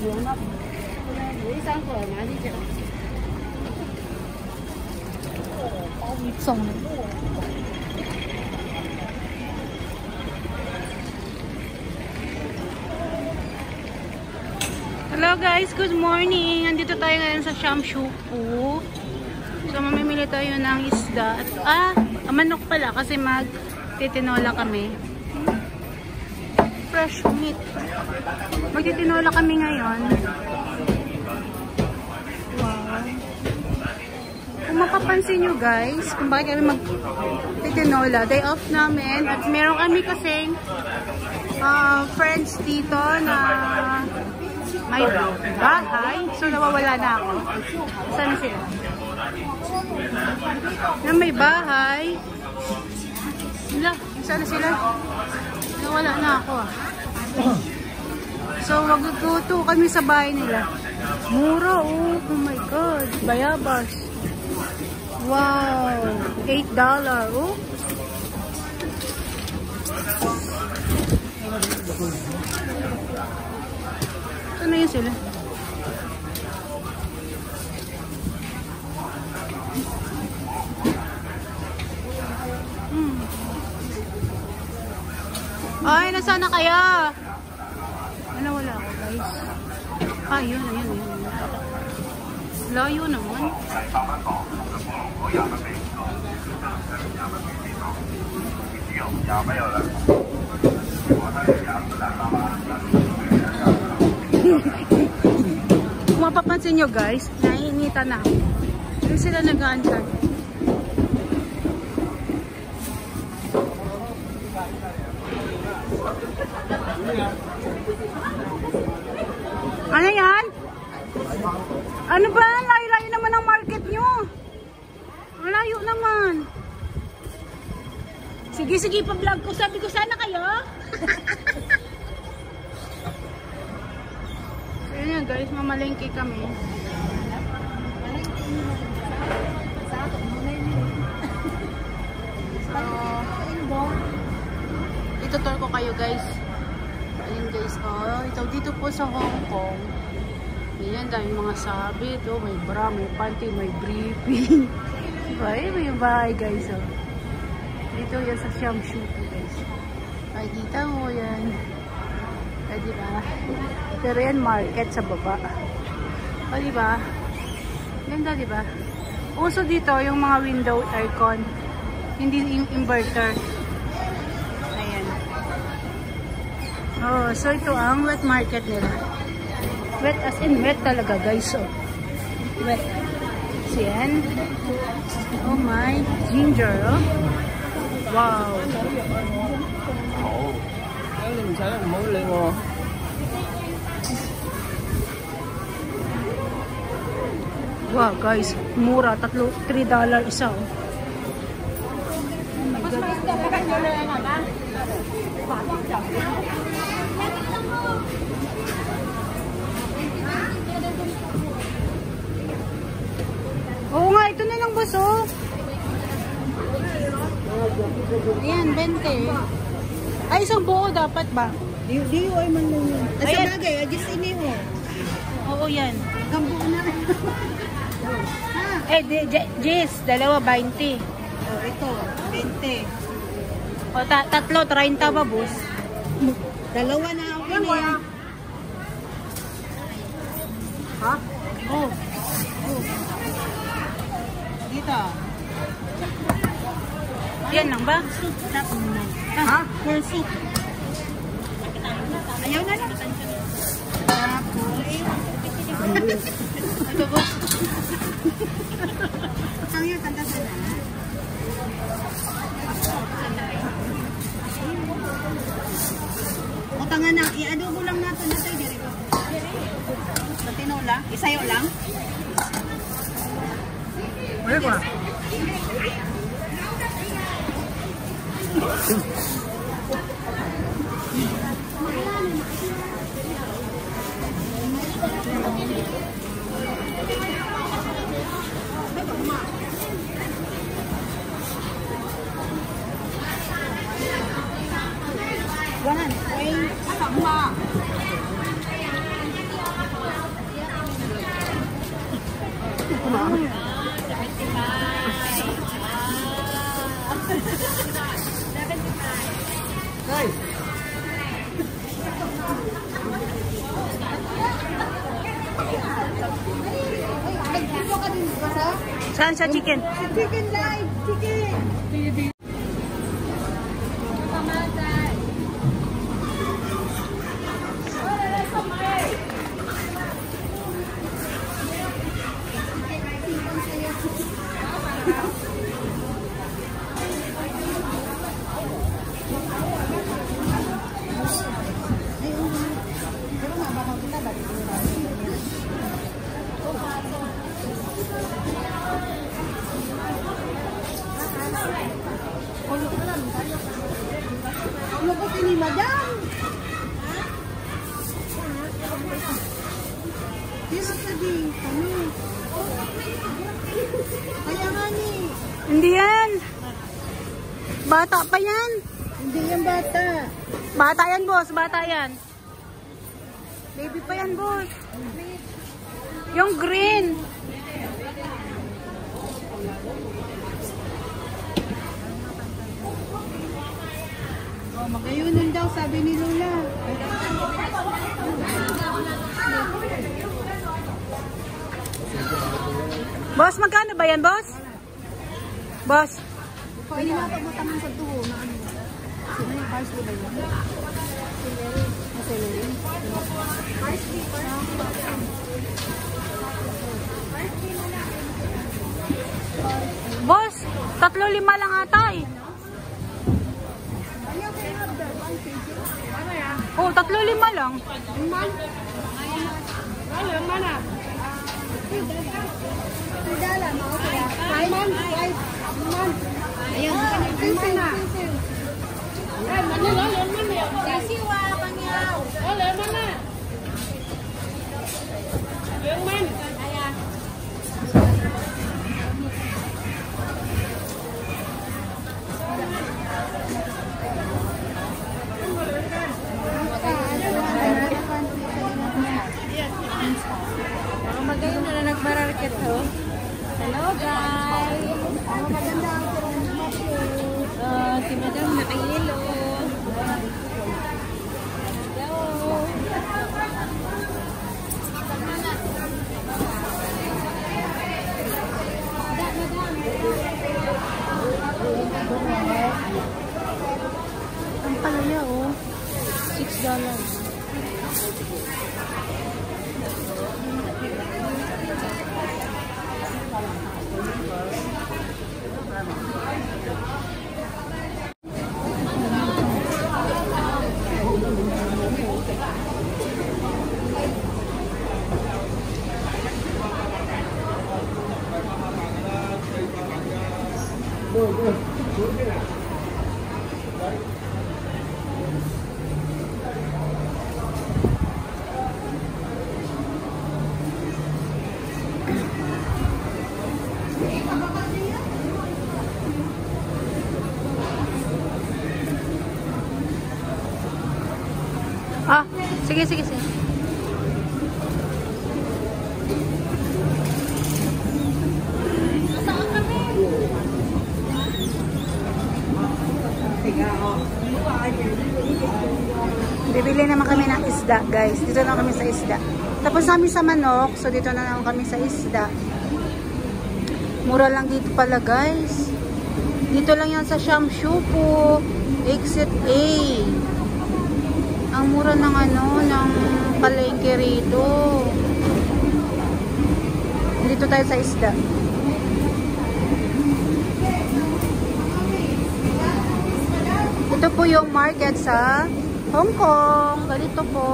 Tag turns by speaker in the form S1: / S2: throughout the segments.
S1: Hello guys, good morning. Andito tayo ngayon sa Shamshuku. So mamimili tayo ng isda at manok pala kasi magtitinola kami. Fresh meat. Magtitinola kami ngayon. Wow. Kung mapapansin nyo guys, kung bakit kami magtitinola, day off namin at meron kami kasing friends dito na may bahay. So nawawala na ako. Saan sila? Na may bahay. Saan sila? Nawala na ako ah. So magtututo kami sa bahay nila. Mura oh. Oh my god. Bayabas. Wow. $8 oh. Saan na yun sila? Ay, nasaan na kaya? Wala ako guys. Yun. Layo naman. Kung mapapansin nyo guys, naiinita na. Hindi sila nag-aantay. Ano yan? Ano ba? Layo-layo naman ang market nyo. Layo naman. Sige, pa-vlog ko. Sabi ko sana kayo. Ayan guys, mamalengke kami. So, itutur ko kayo guys. Ayan guys, ito dito po sa Hong Kong. Ayan, dahil mga sabit, may bra, may panty, may briefing. May bahay guys, Dito yan sa Shamshuku guys. Ay, kita mo yan. Ay, diba? Pero yan market sa baba. O, diba? Ganda, diba? Uso dito yung mga window aircon. Hindi yung inverter. Ayan. Oh, so ito ang wet market nila. Wet as in wet talaga guys. So, wet. So, yan. Oh my. Ginger, oh. Wow. Wow guys, mura, $3 isa oh. Oh my god. Oo nga, ito na lang boss oh. Ayan, 20. Ay, isang buo dapat ba?
S2: Di ay man lang yun. Sa bagay, adjust ini mo.
S1: Oo, yan.
S2: Gambuo na.
S1: Jess, dalawa 20.
S2: Oh, ito, 20.
S1: O, tatlo, 30 ba, boss?
S2: Dalawa na ako niya. Ha?
S1: Oh.
S2: Dito.
S1: Yan lang ba?
S2: Ha? For soup. Ayaw na lang.
S1: Ito, boss.
S2: Ang yun, tandasan na. Utangan na, i-adobo lang natin na tayo dito. Sa tinola, isayo lang.
S1: Wala ko na. sa chicken.
S2: Chicken live! Chicken! Ano ba ini madam? Dito tadi kami. Kaya nga ni.
S1: Hindi yan. Bata pa yan.
S2: Hindi yan bata.
S1: Bata yan, boss. Bata yan. Baby pa yan, boss. Yung green.
S2: Oh, magayunan daw sabi ni Lola.
S1: Boss, magkano ba yan, boss? Boss.
S2: Pwede na pagmatangan sa tuho na ano. Sino yung parsley ba yun? Celery. Parsley.
S1: Boss, 3-5 lang ata eh. Oh, 3-5 lang.
S2: Mana? Tidala, okay. Ayun, pincel na. Ay, manila, yan man yan. Sisiwa, kanyaw. Wala, mana? Yan man. Ayan. Magayon na nagmararket ho. Hello guys! Si Madam nakayelo. Hello!
S1: Ang palaya oh. $6. Ah, sige. Bibili naman kami ng isda, guys. Dito na kami sa isda. Tapos namin sa manok, so dito na naman kami sa isda. Mura lang dito pala, guys. Dito lang yan sa Shamshupo, Exit A. Ang mura ng ng palengke rito. Dito tayo sa isda. Ito po yung market sa Hong Kong. Ganito po.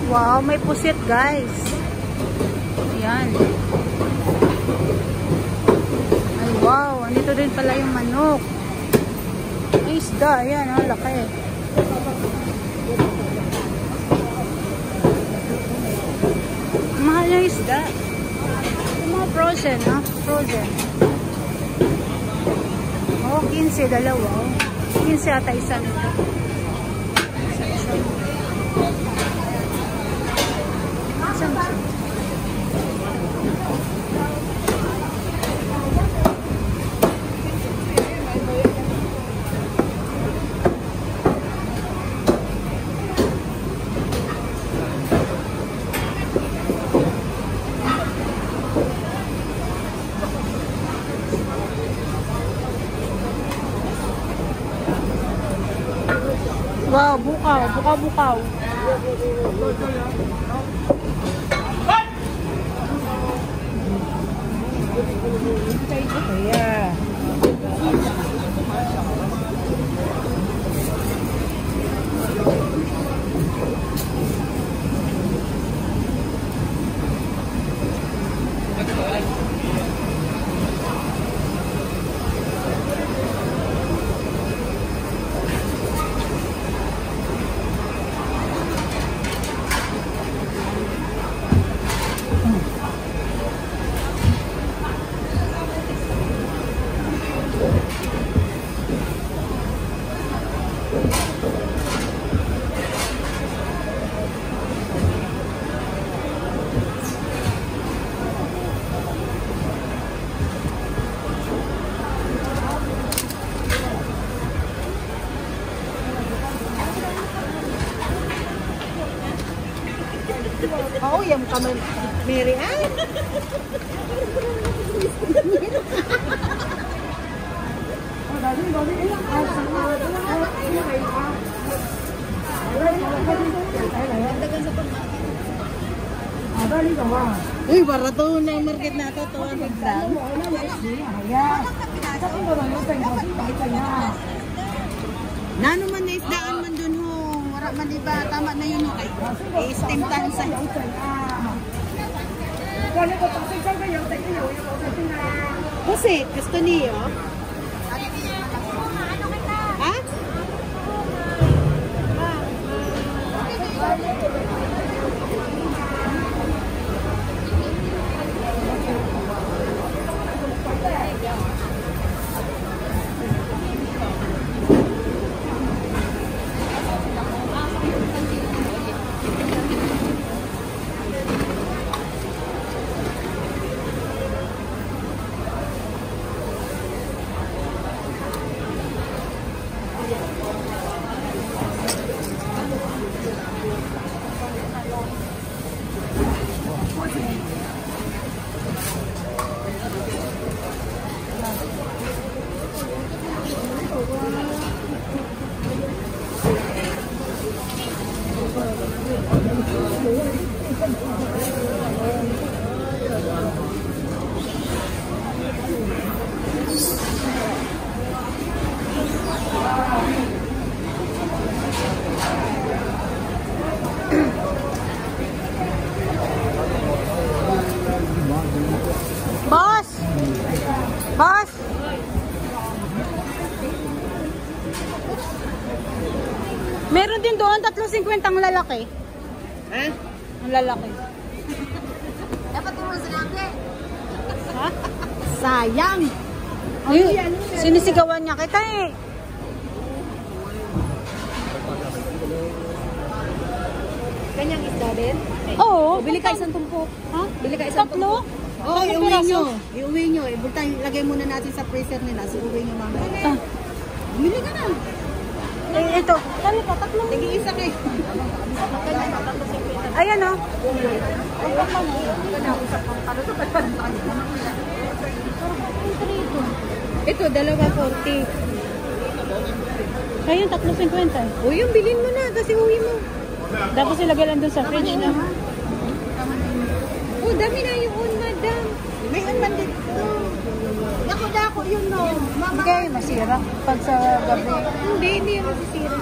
S1: Wow, may pusit guys. Ayan. Ay wow, andito din pala yung manok. May isda, ayan, oh, laki. Mahal yung isda. Yung mga frozen, ha? Frozen. Oh, 15, dalawa. 15 ata isa nito. Isa. Wow, bukaw. Bukaw-bukaw. Kaya.
S2: Oo, yung kamay. Mary Ann. Uy, barato na yung market na ito. 200 lang. Nano man na isdaan man dun ho. Wala man diba? Tama na yun ho. I-steam tansa. Kasi, gusto niyo? Ha? Boss! Boss! Meron din doon 350 ang lalaki. Ha?
S1: Ang lalaki.
S2: Dapat naman sa laki.
S1: Ha?
S2: Sayang.
S1: Ay, sinisigawan niya kita eh.
S2: Kanyang isda din?
S1: Oo.
S2: Bili ka isang tumpok.
S1: Ha?
S2: Bili ka isang
S1: Tatlo?
S2: Oo,
S1: Tatlo
S2: iuwi
S1: piraso.
S2: nyo. Iuwi nyo. Ibutang, lagay muna natin sa freezer nila. So, iuwi nyo mamaya.
S1: Ah.
S2: Bili ka na.
S1: Eh, ito. Kali pa, tatlong.
S2: Tig-iisa kayo.
S1: Ayan o.
S2: Ito, 2.40.
S1: Ayun, 350.
S2: O, yung bilhin mo na. Kasi uwi mo.
S1: Tapos ilagay lang dun sa fridge na.
S2: Oh, dami na yung un, madam. May unman dito. Dako-dako yun, no. Mama.
S1: Hindi kayo masira pag sa gabi.
S2: Hindi yung masisira.